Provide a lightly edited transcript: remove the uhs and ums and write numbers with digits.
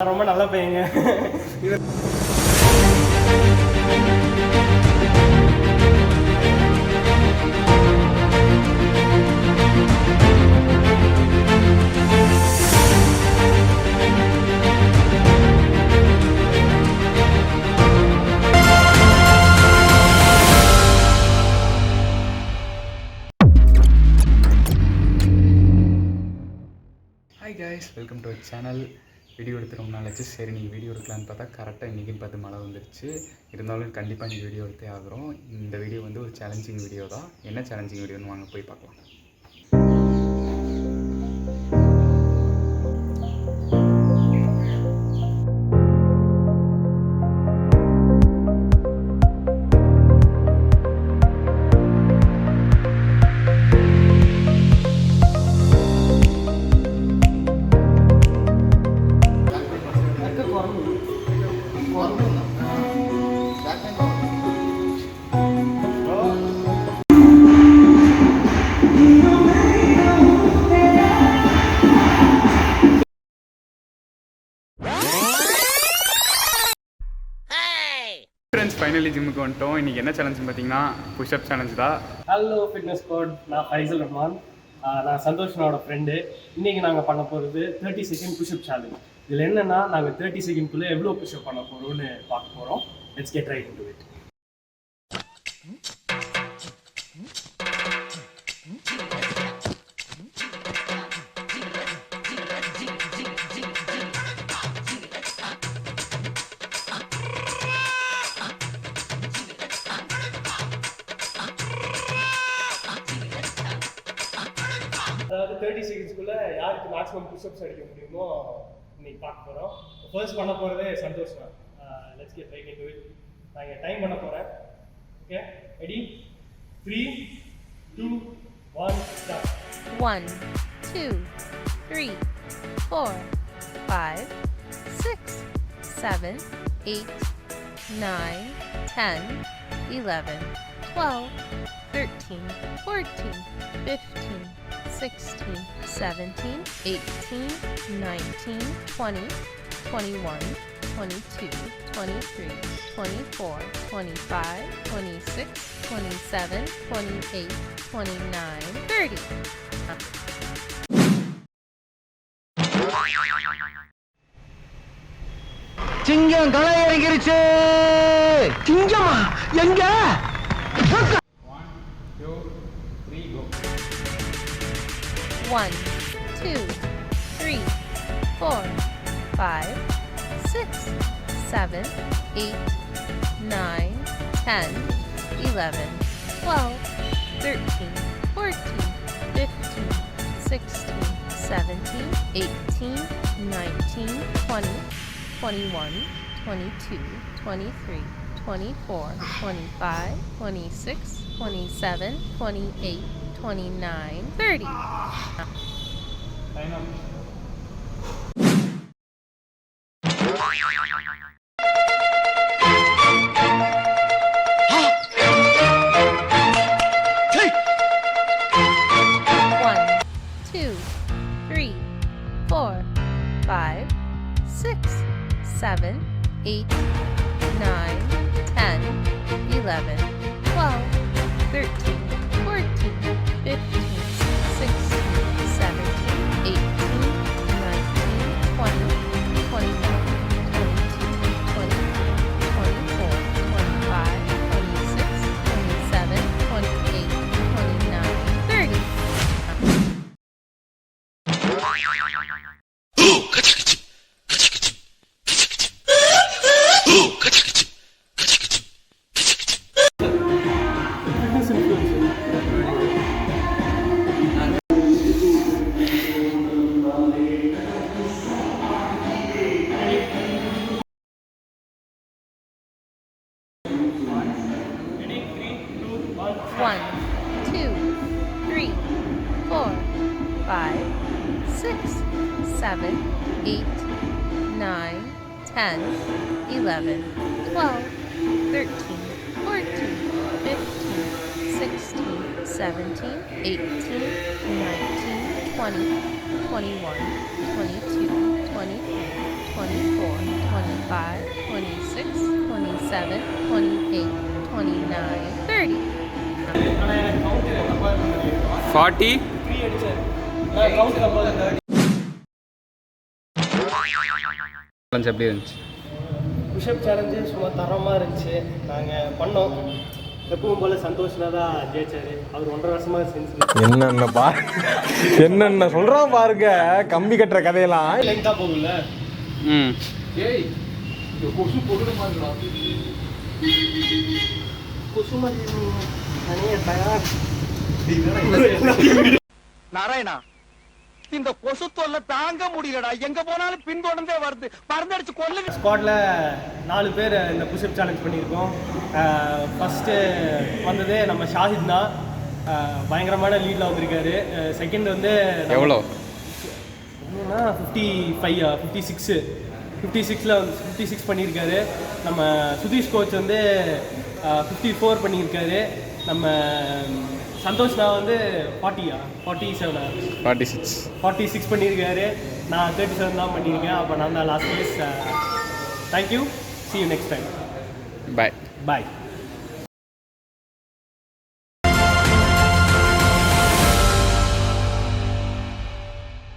ரொம்ப நல்ல பையங்க. Hi guys, welcome to our channel. Video எடுத்து ரொம்ப நாளாச்சு. சரி நீங்கள் வீடியோ எடுக்கலான்னு பார்த்தா கரெக்டாக இன்றைக்கின்னு பார்த்து மழை வந்துருச்சு. இருந்தாலும் கண்டிப்பாக நீங்கள் வீடியோ எடுத்தே ஆகிறோம். இந்த வீடியோ வந்து ஒரு சேலஞ்சிங் வீடியோ தான். என்ன சேலஞ்சிங் வீடியோன்னு வாங்க போய் பார்க்கலாம். ஃப்ரெண்ட்ஸ், ஃபைனலி ஜிம்முக்கு வந்துட்டோம். இன்றைக்கி என்ன சேலஞ்சுன்னு பார்த்தீங்கன்னா புஷ்அப் சேலஞ்ச் தான். ஹலோ ஃபிட்னஸ் கோட், நான் ஃபைசல் ரஹ்மான். நான் சந்தோஷனோட ஃப்ரெண்டு. இன்றைக்கி நாங்கள் பண்ண போகிறது 30 செகண்ட் புஷ்அப் சேலஞ்ச். இதில் என்னென்னா, நாங்கள் 30 செகண்ட்குள்ளே எவ்வளோ புஷ்அப் பண்ண போகிறோம்னு பார்க்க போகிறோம். Let's get right into it. அதாவது 30 செகண்ட்ஸ்குள்ளே யாருக்கு மேக்ஸிமம் புஷ்அப்ஸ் அடிக்க முடியுமோ இன்னைக்கு பார்க்க போகிறோம். ஃபர்ஸ்ட் பண்ண போகிறதே சந்தோஷ் தான். Let's get right into it. நான் இங்கே டைம் பண்ண போகிறேன். Okay, ready? 3, 2, 1 ஸ்டார்ட். 1, 2, 3, 4, 5, 6, 7, 8, 9, 10, 11, 12, 13, 14, 15, 16, 17, 18, 19, 20, 21, 22, 23, 24, 25, 26, 27, 28, 29, 30. சிங்கம் களை இறங்கிருச்சு. சிங்கமா எங்க? 1, 2, 3 go. 1, 2, 3, 4, 5, 6, 7, 8, 9, 10, 11, 12, 13, 14, 15, 16, 17, 18, 19, 20, 21, 22, 23, 24, 25, 26, 27, 28, 29, 30. Time up. One, 2, 3, 4, 5, 6, 7, 8, 9, 10, 11, 12, 13, 14, 15, 16, 17, 18, 19, 20, 21, 22, 23, 24, 25, 26, 27, 28, 29, 30. Fitness influencer. Ready? 3, 2, 1. 1, 2, 3, 4, 5, 6, 7, 8, 9, 10, 11, 12, 13, 14, 15, 16, 17, 18, 19, 20, 21, 22, 23, 24, 25, 26, 27, 28, 29, 30. ஆனால் எனக்கு கவுண்ட் தப்பாக இருக்கும் 40. 3 அடிச்சார் கவுண்ட் தப்பாக இருந்தார். சேலஞ்ச் எப்படி இருந்துச்சு? புஷ்அப் சேலஞ்சு சும்மா தரமாக இருந்துச்சு. நாங்கள் பண்ணோம். எப்பவும் போல் சந்தோஷமாக தான் ஜெயிச்சார். அவர் 1.5 வருஷமாக செஞ்சு என்னென்ன சொல்றான் பாருங்க, கம்பி கட்டுற கதையெல்லாம். லெங்காக போகும்ல. நாராயணா, இந்த கொசு தொல்லை தாங்க முடியலடா. எங்க போனாலும் பின்தொடர்ந்தே வருது. மருந்தடிச்சு கொல்லுங்க. ஸ்குவாடில் 4 பேர் இந்த புஷ்அப் சேலஞ்ச் பண்ணியிருக்கோம். ஃபஸ்ட்டு வந்ததே நம்ம ஷாஹித் தான். பயங்கரமான லீடில் வந்திருக்காரு. செகண்ட் வந்து எவ்வளோ? என்னன்னா 56 பண்ணியிருக்காரு. நம்ம சுதீஷ் கோச் வந்து 54 பண்ணியிருக்காரு. நம்ம சந்தோஷ்னா வந்து 46 பண்ணியிருக்காரு. நான் 37 தான் பண்ணியிருக்கேன். அப்போ நான் தான் last place. Thank you. see you next time. Bye. Bye.